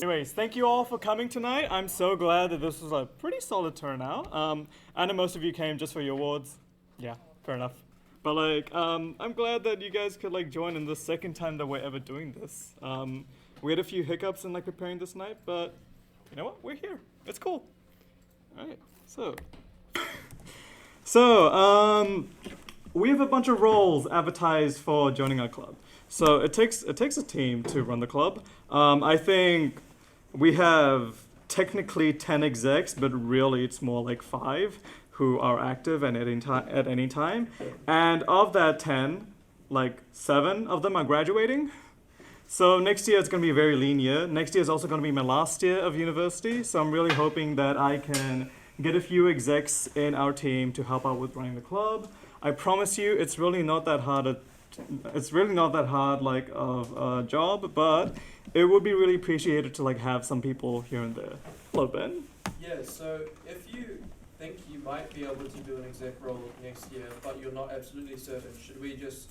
Anyways, thank you all for coming tonight. I'm so glad that this was a pretty solid turnout. I know most of you came just for your awards. Yeah, fair enough. But I'm glad that you guys could join in the second time that we're ever doing this. We had a few hiccups in preparing this night, but you know what? We're here. It's cool. All right. So we have a bunch of roles advertised for joining our club. So it takes a team to run the club. I think we have technically 10 execs, but really it's more like 5 who are active and at any time. And of that 10, 7 of them are graduating. So next year it's going to be a very lean year. Next year is also going to be my last year of university. So I'm really hoping that I can get a few execs in our team to help out with running the club. I promise you, it's really not that hard of a job, but it would be really appreciated to have some people here and there. Hello, Ben. Yeah, so if you think you might be able to do an exec role next year, but you're not absolutely certain, should we just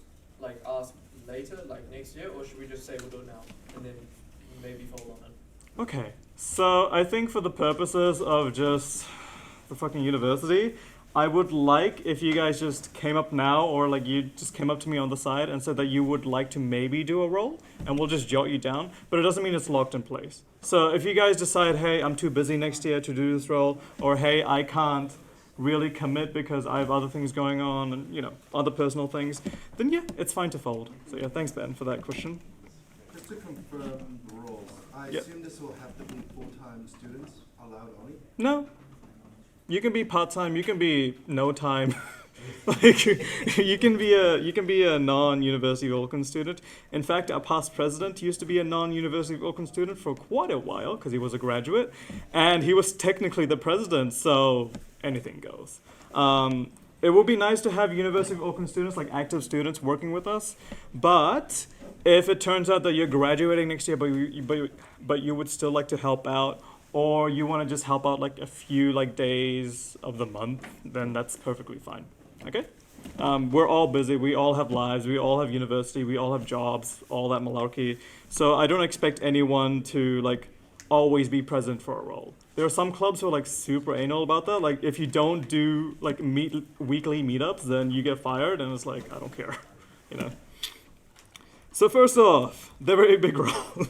ask later, next year, or should we just say we'll do it now and then maybe follow on it? Okay, so I think for the purposes of just the fucking university, I would like if you guys just came up now, or you just came up to me on the side and said that you would like to maybe do a role, and we'll just jot you down, but it doesn't mean it's locked in place. So if you guys decide, hey, I'm too busy next year to do this role, or hey, I can't really commit because I have other things going on and other personal things, then yeah, it's fine to fold. So yeah, thanks Ben for that question. Just to confirm the roles, I assume this will have to be full-time students allowed only? No. You can be part-time, you can be no time. You can be a non-University of Auckland student. In fact, our past president used to be a non-University of Auckland student for quite a while because he was a graduate, and he was technically the president, so anything goes. It would be nice to have University of Auckland students, active students, working with us, but if it turns out that you're graduating next year, but you would still like to help out, or you want to just help out a few days of the month, then that's perfectly fine. Okay? We're all busy. We all have lives. We all have university. We all have jobs. All that malarkey. So I don't expect anyone to always be present for a role. There are some clubs who are super anal about that. If you don't do weekly meetups, then you get fired, and it's I don't care, So first off, the very big role,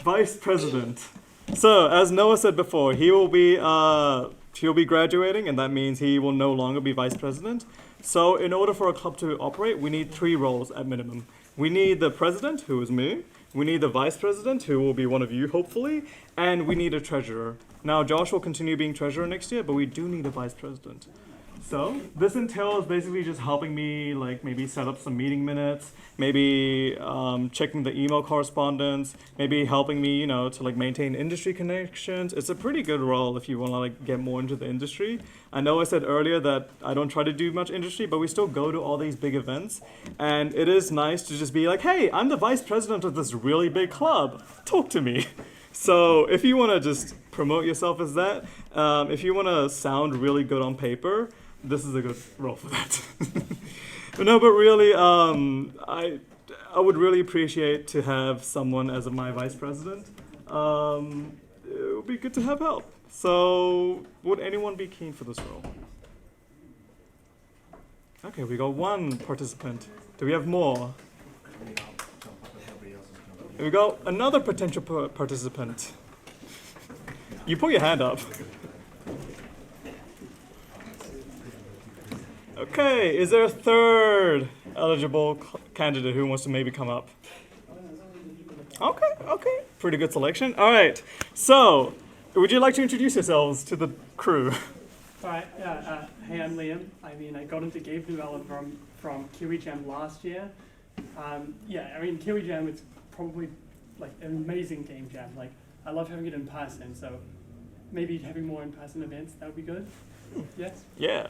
vice president. So, as Noah said before, he'll be graduating, and that means he will no longer be vice president. So, in order for a club to operate, we need 3 roles at minimum. We need the president, who is me. We need the vice president, who will be one of you, hopefully. And we need a treasurer. Now, Josh will continue being treasurer next year, but we do need a vice president. So, this entails basically just helping me, maybe set up some meeting minutes, maybe checking the email correspondence, maybe helping me, to maintain industry connections. It's a pretty good role if you want to get more into the industry. I know I said earlier that I don't try to do much industry, but we still go to all these big events, and it is nice to just be hey, I'm the vice president of this really big club. Talk to me. So if you want to just promote yourself as that, if you want to sound really good on paper, this is a good role for that. No, but really, I would really appreciate to have someone as my vice president. It would be good to have help. So, would anyone be keen for this role? Okay, we got 1 participant. Do we have more? We got another potential participant. You put your hand up. Okay, is there a 3rd eligible candidate who wants to maybe come up? Okay. Pretty good selection. All right. So, would you like to introduce yourselves to the crew? All right. Hey, I'm Liam. I got into game development from Kiwi Jam last year. Kiwi Jam is probably an amazing game jam. I love having it in person, so maybe having more in-person events, that would be good. Yes? Yeah.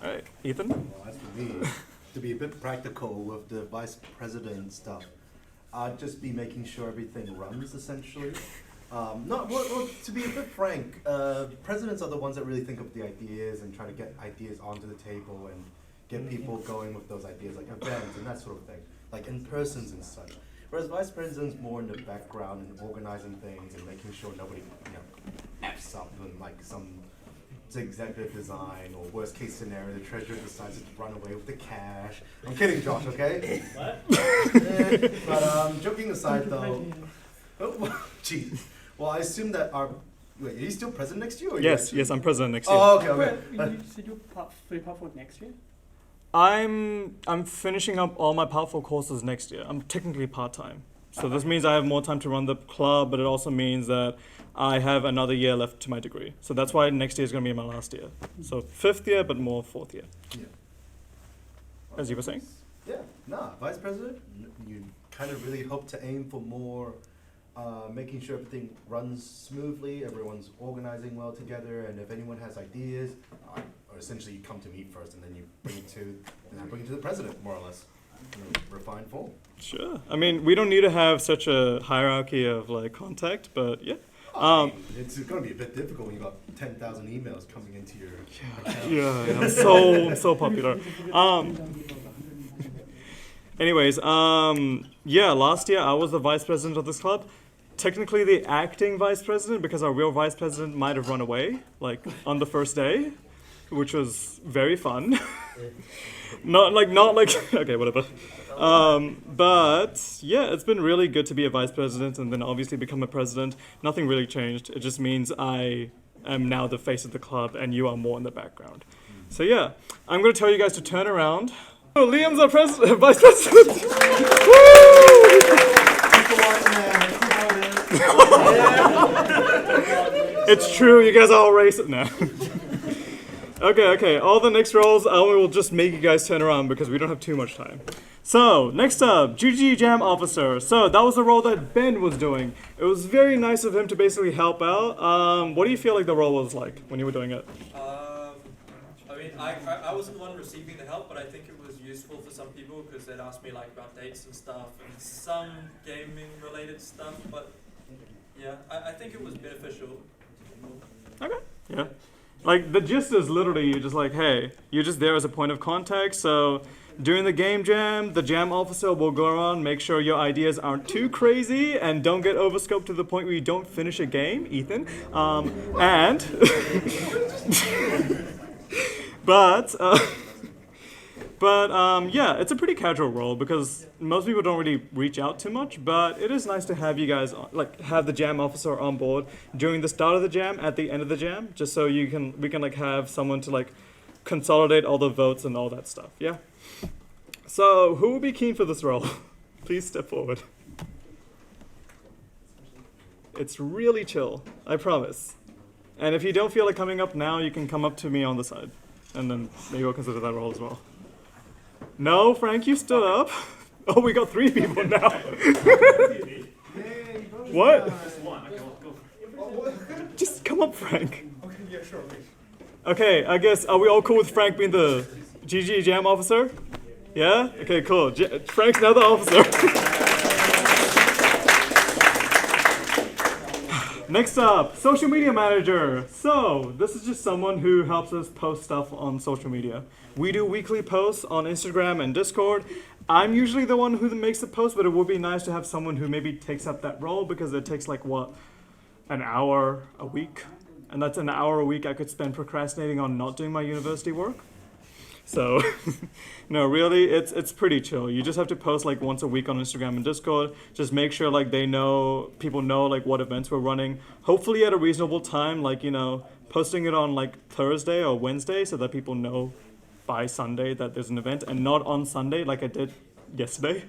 All right, Ethan? Well, as for me, to be a bit practical with the vice president stuff, I'd just be making sure everything runs, essentially. To be a bit frank, presidents are the ones that really think of the ideas and try to get ideas onto the table and get people going with those ideas, events and that sort of thing, in-persons and such. Whereas vice president's more in the background and organizing things and making sure nobody, F's up and like some executive design or worst case scenario, the treasurer decides to run away with the cash. I'm kidding, Josh, okay? What? But joking aside though, jeez. Well, I assume that wait, are you still president next year? Or Yes, I'm president next year. Oh, okay, okay. Wait, you said you're fully part for next year? I'm finishing up all my Part 4 courses next year. I'm technically part-time. So this means I have more time to run the club, but it also means that I have another year left to my degree. So that's why next year is going to be my last year. So 5th year, but more 4th year. Yeah. As you were saying? Yeah, vice president, you kind of really hope to aim for more, making sure everything runs smoothly, everyone's organizing well together, and if anyone has ideas, or essentially you come to me first and then you bring it to the president, more or less, in a refined form. Sure. I mean, we don't need to have such a hierarchy of like contact, but yeah. It's going to be a bit difficult when you got 10,000 emails coming into your account. Yeah, I'm so popular. Anyways, yeah, last year I was the vice president of this club. Technically the acting vice president, because our real vice president might have run away, like on the first day, which was very fun. not like, okay, whatever. But yeah, it's been really good to be a vice president and then obviously become a president. Nothing really changed. It just means I am now the face of the club and you are more in the background. So yeah, I'm going to tell you guys to turn around. Oh, Liam's our vice president. It's true, you guys are all racist now. Okay, all the next roles, I will just make you guys turn around because we don't have too much time. So, next up, GDG Jam Officer. So, that was the role that Ben was doing. It was very nice of him to basically help out. What do you feel like the role was like when you were doing it? I mean, I wasn't the one receiving the help, but I think it was useful for some people because they'd ask me like about dates and stuff and some gaming related stuff, but yeah, I think it was beneficial. Okay, yeah. Like, the gist is literally you're just like, hey, you're just there as a point of contact, so during the game jam, the jam officer will go around, make sure your ideas aren't too crazy and don't get overscoped to the point where you don't finish a game, Ethan. But yeah, it's a pretty casual role because most people don't really reach out too much, but it is nice to have you guys, like, have the jam officer on board during the start of the jam, at the end of the jam, just so we can like have someone to like consolidate all the votes and all that stuff, yeah? So, who will be keen for this role? Please step forward. It's really chill, I promise. And if you don't feel like coming up now, you can come up to me on the side, and then maybe we'll consider that role as well. No, Frank, you stood up. Oh, we got 3 people now. What? Just one. Okay, we'll go. Just come up, Frank. Okay, yeah, sure. Okay, I guess, are we all cool with Frank being the GG Jam officer? Yeah? Okay, cool. Frank's now the officer. Next up, social media manager. So, this is just someone who helps us post stuff on social media. We do weekly posts on Instagram and Discord. I'm usually the one who makes the post, but it would be nice to have someone who maybe takes up that role because it takes like, what, an hour a week? And that's an hour a week I could spend procrastinating on not doing my university work. So, no, really, it's pretty chill. You just have to post like once a week on Instagram and Discord. Just make sure like people know like what events we're running. Hopefully at a reasonable time, like, posting it on like Thursday or Wednesday so that people know by Sunday that there's an event and not on Sunday like I did yesterday.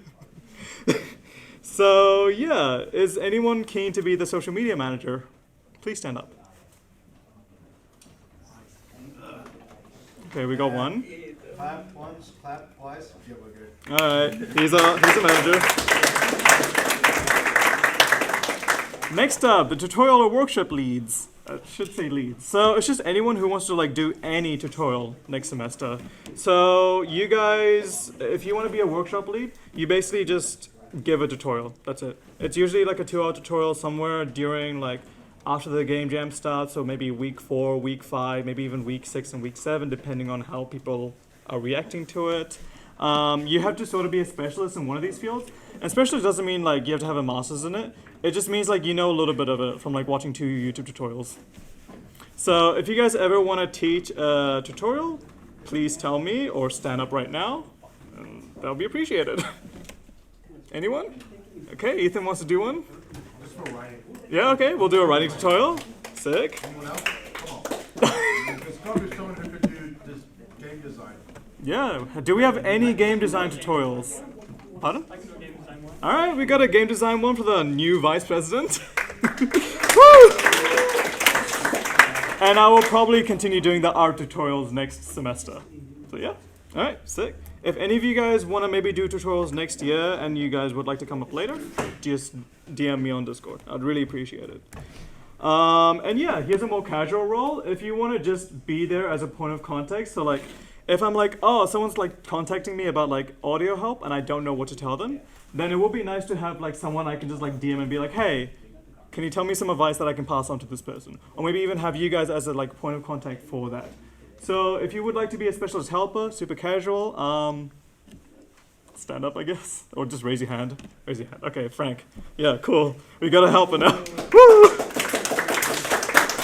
So, yeah, is anyone keen to be the social media manager? Please stand up. Okay, we got one. Clap once, clap twice. Yeah, we're good. All right, he's a manager. Next up, the tutorial or workshop leads. I should say leads. So it's just anyone who wants to like do any tutorial next semester. So you guys, if you want to be a workshop lead, you basically just give a tutorial. That's it. It's usually like a 2-hour tutorial somewhere during like after the game jam starts, so maybe week 4, week 5, maybe even week 6 and week 7, depending on how people are reacting to it. You have to sort of be a specialist in one of these fields. And specialist doesn't mean like you have to have a master's in it. It just means like you know a little bit of it from like watching 2 YouTube tutorials. So if you guys ever want to teach a tutorial, please tell me or stand up right now. And that'll be appreciated. Anyone? Okay, Ethan wants to do one. Just for writing. Yeah, okay, we'll do a writing tutorial. Sick. Anyone else? Come on. There's probably someone who could do this game design. Yeah. Do we have any game design tutorials? Pardon? I can do a game design one. All right, we got a game design one for the new vice president. Woo! And I will probably continue doing the art tutorials next semester. So yeah. All right, sick. If any of you guys want to maybe do tutorials next year and you guys would like to come up later, just DM me on Discord. I'd really appreciate it. And yeah, here's a more casual role. If you want to just be there as a point of contact, so like, if I'm like, oh, someone's like contacting me about like audio help and I don't know what to tell them, then it would be nice to have like someone I can just like DM and be like, hey, can you tell me some advice that I can pass on to this person? Or maybe even have you guys as a like point of contact for that. So if you would like to be a specialist helper, super casual, stand up, I guess, or just raise your hand. Raise your hand. Okay, Frank. Yeah, cool. We got a helper now. Woo!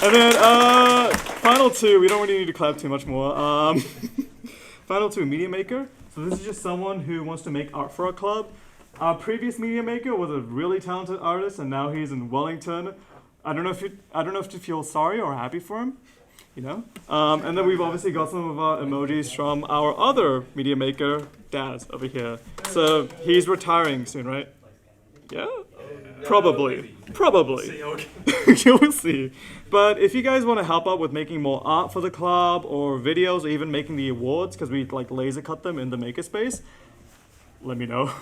And then final 2. We don't really need to clap too much more. Final 2, media maker. So this is just someone who wants to make art for our club. Our previous media maker was a really talented artist, and now he's in Wellington. I don't know if to feel sorry or happy for him. You know? And then we've obviously got some of our emojis from our other media maker, Daz, over here. So he's retiring soon, right? Yeah? Probably. You'll see. But if you guys want to help out with making more art for the club or videos or even making the awards, because we like laser cut them in the makerspace, let me know.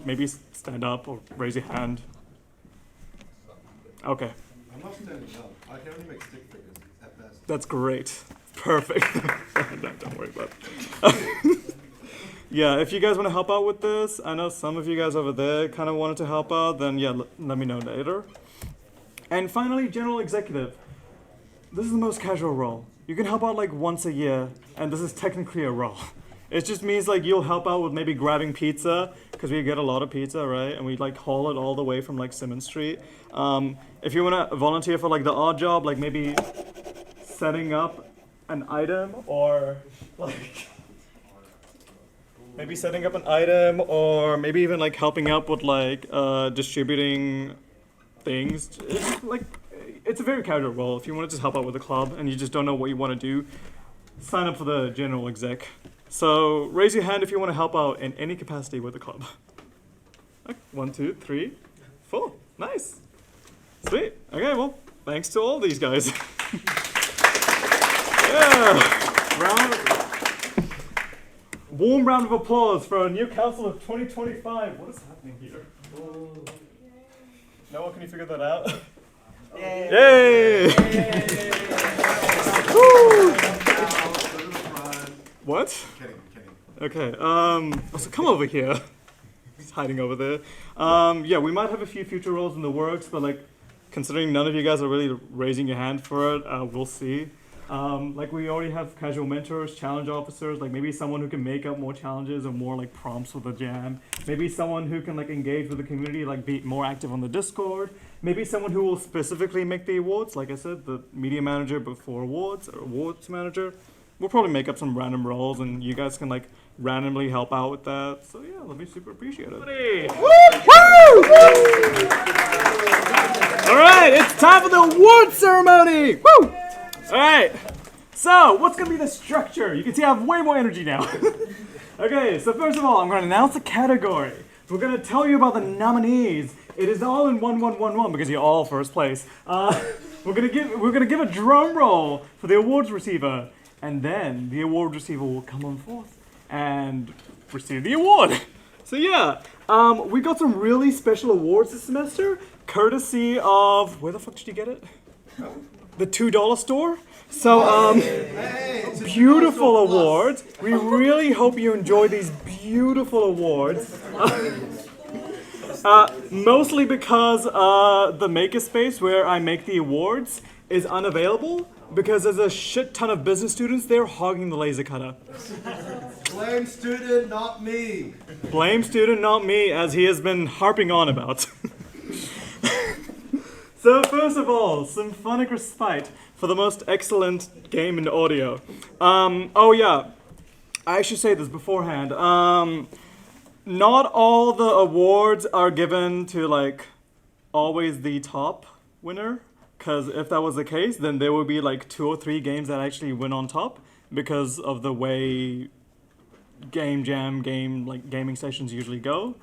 Maybe stand up or raise your hand. Okay. I'm not standing up. I can only make stick figures at best. That's great. Perfect. Don't worry about it. Yeah, if you guys want to help out with this, I know some of you guys over there kind of wanted to help out, then yeah, let me know later. And finally, general executive. This is the most casual role. You can help out like once a year, and this is technically a role. It just means like you'll help out with maybe grabbing pizza, because we get a lot of pizza, right? And we like haul it all the way from like Simmons Street. If you want to volunteer for like the odd job, like maybe setting up an item or like maybe setting up an item or maybe even like helping out with like distributing things. It's a very casual role. If you want to just help out with the club and you just don't know what you want to do, sign up for the general exec. So raise your hand if you want to help out in any capacity with the club. Okay, 1, 2, 3, 4. Nice. Sweet. Okay, well, thanks to all these guys. Yeah. Warm round of applause for our new council of 2025. What is happening here? Noah, can you figure that out? Yay! Woo! What? Kidding. Okay. So come over here. He's hiding over there. Yeah, we might have a few future roles in the works, but like, considering none of you guys are really raising your hand for it, we'll see. Like we already have casual mentors, challenge officers, like maybe someone who can make up more challenges or more like prompts for the jam. Maybe someone who can like engage with the community, like be more active on the Discord. Maybe someone who will specifically make the awards, like I said, the media manager before awards or awards manager. We'll probably make up some random roles and you guys can like randomly help out with that. So yeah, that'll be super appreciated. Woo! All right, it's time for the award ceremony. Woo! All right, so what's gonna be the structure? You can see I have way more energy now. Okay, so first of all, I'm gonna announce a category. We're gonna tell you about the nominees. It is all in 1-1-1-1 because you're all first place. We're gonna give a drum roll for the awards receiver, and then the award receiver will come on forth and receive the award. So yeah, we got some really special awards this semester, courtesy of, where the fuck did you get it? The $2 store. So, beautiful awards. We really hope you enjoy these beautiful awards. Mostly because the makerspace where I make the awards is unavailable because there's a shit ton of business students there hogging the laser cutter. Blame student, not me. Blame student, not me, as he has been harping on about. So first of all, Symphonic Respite for the most excellent game in audio. Oh yeah, I should say this beforehand. Not all the awards are given to like always the top winner, because if that was the case, then there would be like 2 or 3 games that actually win on top because of the way gaming sessions usually go.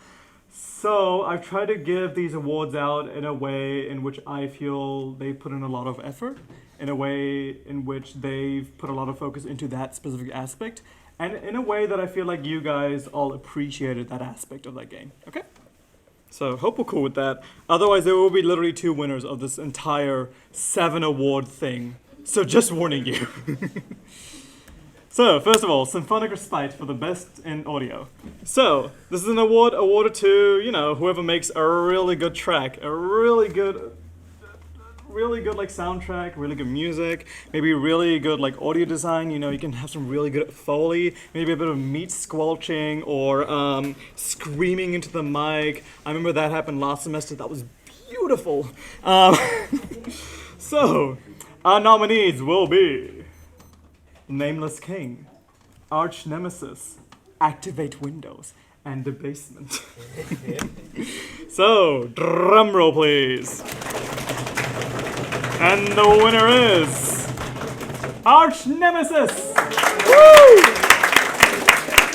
So I've tried to give these awards out in a way in which I feel they put in a lot of effort, in a way in which they've put a lot of focus into that specific aspect, and in a way that I feel like you guys all appreciated that aspect of that game. Okay? So hope we're cool with that. Otherwise, there will be literally 2 winners of this entire 7 award thing. So just warning you. So, first of all, Symphonic Respite for the best in audio. So, this is an award awarded to, you know, whoever makes a really good track, a really good like soundtrack, really good music, maybe really good like audio design. You know, you can have some really good Foley, maybe a bit of meat squelching or screaming into the mic. I remember that happened last semester. That was beautiful. So, our nominees will be Nameless King, Arch Nemesis, Activate Windows, and Debasement. So, drum roll please. And the winner is Arch Nemesis! Woo!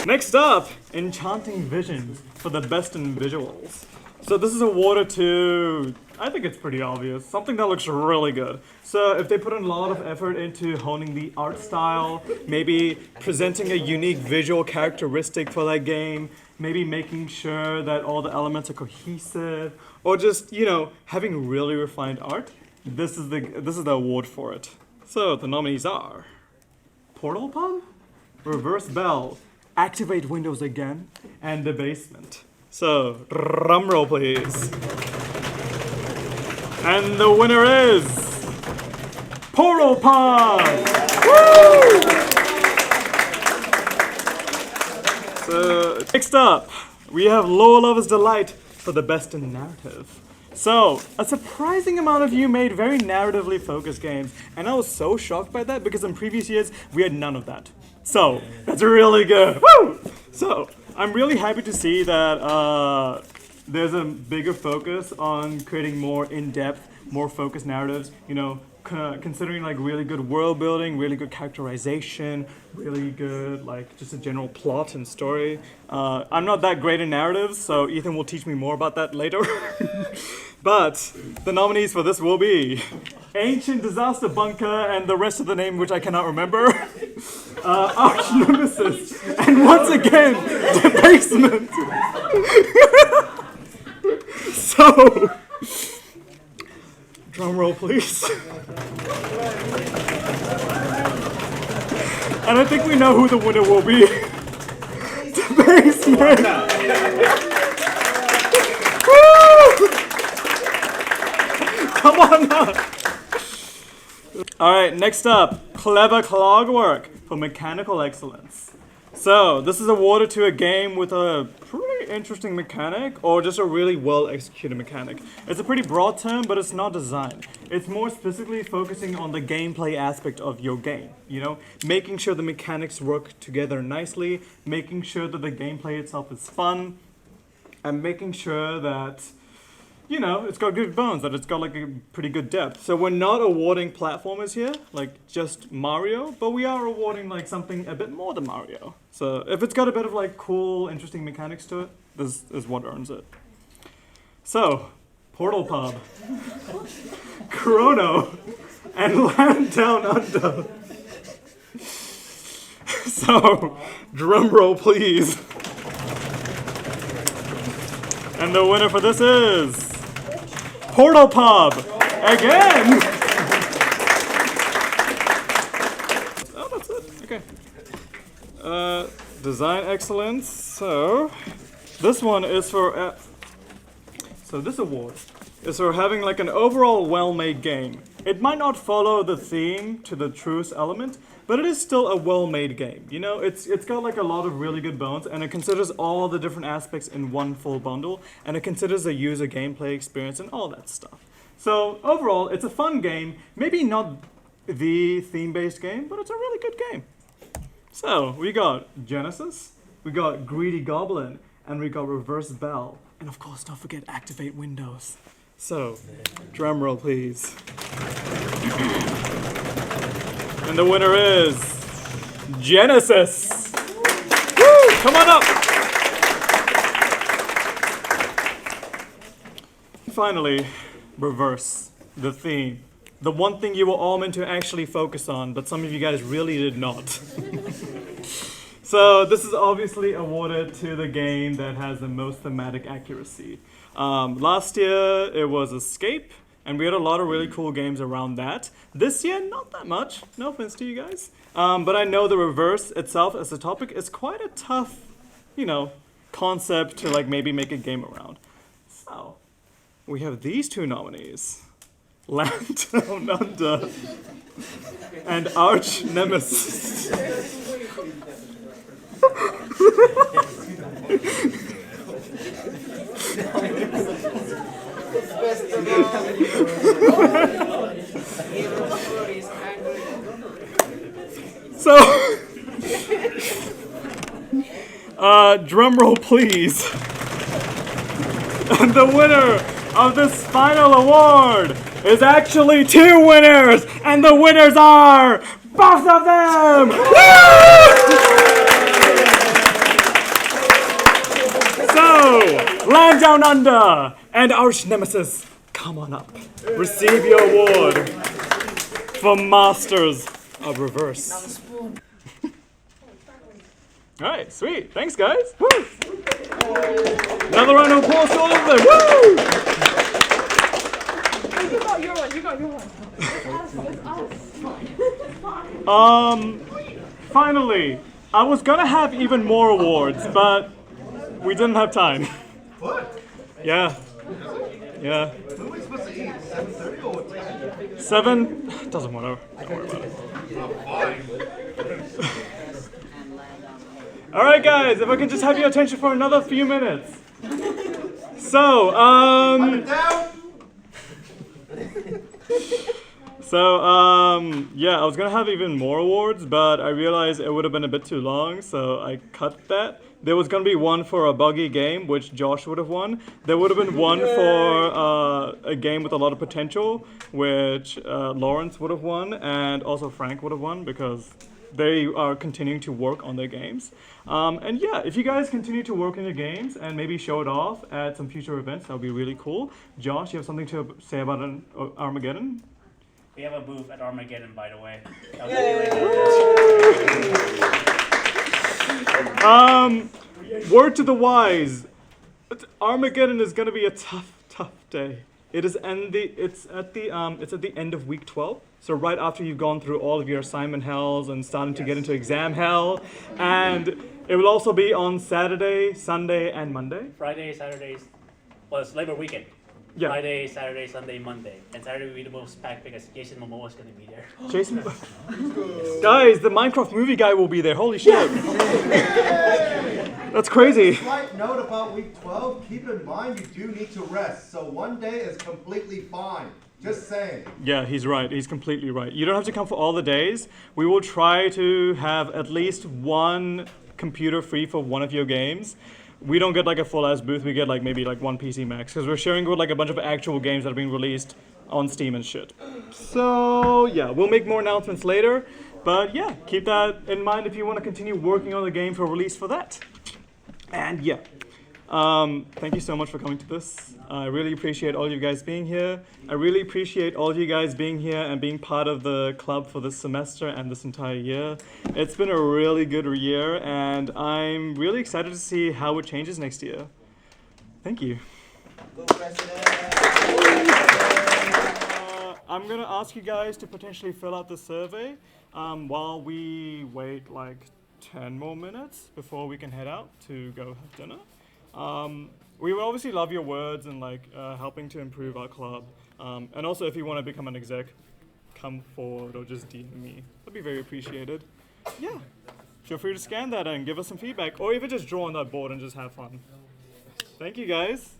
Next up, Enchanting Visions for the best in visuals. So this is awarded to, I think it's pretty obvious, something that looks really good. So if they put in a lot of effort into honing the art style, maybe presenting a unique visual characteristic for that game, maybe making sure that all the elements are cohesive, or just, you know, having really refined art, this is the award for it. So the nominees are Portal Pub, Reverse Bell, Activate Windows Again, and Debasement. So, drum roll please. And the winner is Portal Pub! Woo! So, next up, we have Lower Lover's Delight for the best in narrative. So, a surprising amount of you made very narratively focused games, and I was so shocked by that because in previous years, we had none of that. So, that's really good. Woo! So, I'm really happy to see that there's a bigger focus on creating more in-depth, more focused narratives, you know, considering like really good world building, really good characterization, really good like just a general plot and story. I'm not that great in narratives, so Ethan will teach me more about that later. But the nominees for this will be Ancient Disaster Bunker and the rest of the name which I cannot remember, Arch Nemesis, and once again, Debasement. So, drum roll please. And I think we know who the winner will be. Debasement. Come on now. Alright, next up, Clever Clogwork for Mechanical Excellence. So, this is awarded to a game with a pretty interesting mechanic, or just a really well executed mechanic. It's a pretty broad term, but it's not design. It's more specifically focusing on the gameplay aspect of your game, you know? Making sure the mechanics work together nicely, making sure that the gameplay itself is fun, and making sure that, you know, it's got good bones, that it's got like a pretty good depth. So we're not awarding platformers here, like just Mario, but we are awarding like something a bit more than Mario. So if it's got a bit of like cool, interesting mechanics to it, this is what earns it. So, Portal Pub, Chrono, and Land Down Under. So, drum roll please. And the winner for this is Portal Pub again. Oh, that's it. Okay. Design excellence. So this one is for. So this award is for having like an overall well-made game. It might not follow the theme to the truest element, but it is still a well-made game. You know, it's got like a lot of really good bones, and it considers all the different aspects in one full bundle, and it considers the user gameplay experience and all that stuff. So overall, it's a fun game. Maybe not the theme-based game, but it's a really good game. So we got Genesis, we got Greedy Goblin, and we got Reverse Bell, and of course, don't forget Activate Windows. So, drum roll, please. And the winner is Genesis. Woo! Come on up. Finally, Reverse, the theme. The one thing you were all meant to actually focus on, but some of you guys really did not. So this is obviously awarded to the game that has the most thematic accuracy. Last year it was Escape, and we had a lot of really cool games around that. This year, not that much. No offense to you guys. But I know the Reverse itself as a topic is quite a tough, concept to like maybe make a game around. So we have these two nominees. Land Down Under and Arch Nemesis. So, drum roll please. And the winner of this final award is actually two winners, and the winners are both of them! So, Land Down Under and Arch Nemesis, come on up. Receive your award for Masters of Reverse. Alright, sweet. Thanks, guys. Woo! Another round of applause to all of them. Woo! You got your one. It's us. Finally, I was gonna have even more awards, but we didn't have time. What? Yeah. Yeah. When are we supposed to eat? 7:30 or what time? 7? Doesn't matter. Don't worry about it. Alright guys, if I can just have your attention for another few minutes. So, yeah, I was gonna have even more awards, but I realized it would have been a bit too long, so I cut that. There was gonna be one for a buggy game, which Josh would have won. There would have been one for a game with a lot of potential, which Lawrence would have won, and also Frank would have won, because they are continuing to work on their games. And yeah, if you guys continue to work on your games and maybe show it off at some future events, that would be really cool. Josh, you have something to say about Armageddon? We have a booth at Armageddon, by the way. Word to the wise, Armageddon is gonna be a tough day. It's at the end of week 12. So right after you've gone through all of your assignment hells and starting to get into exam hell, and it will also be on Saturday, Sunday, and Monday. Friday, Saturdays, well, it's Labor Weekend. Yeah. Friday, Saturday, Sunday, Monday. And Saturday will be the most packed because Jason Momoa is going to be there. Jason, guys, the Minecraft movie guy will be there. Holy shit! That's crazy. Slight note about week 12, keep in mind you do need to rest, so one day is completely fine. Just saying. Yeah, he's right. He's completely right. You don't have to come for all the days. We will try to have at least one computer free for one of your games. We don't get like a full-ass booth. We get like maybe like one PC max because we're sharing with like a bunch of actual games that are being released on Steam and shit. So yeah, we'll make more announcements later. But yeah, keep that in mind if you want to continue working on the game for release for that. And yeah. Thank you so much for coming to this. I really appreciate all you guys being here. I really appreciate all of you guys being here and being part of the club for this semester and this entire year. It's been a really good year, and I'm really excited to see how it changes next year. Thank you. I'm gonna ask you guys to potentially fill out the survey while we wait like 10 more minutes before we can head out to go have dinner. We would obviously love your words and like helping to improve our club. And also if you want to become an exec, come forward or just DM me. That'd be very appreciated. Yeah. Feel free to scan that and give us some feedback, or even just draw on that board and just have fun. Thank you guys.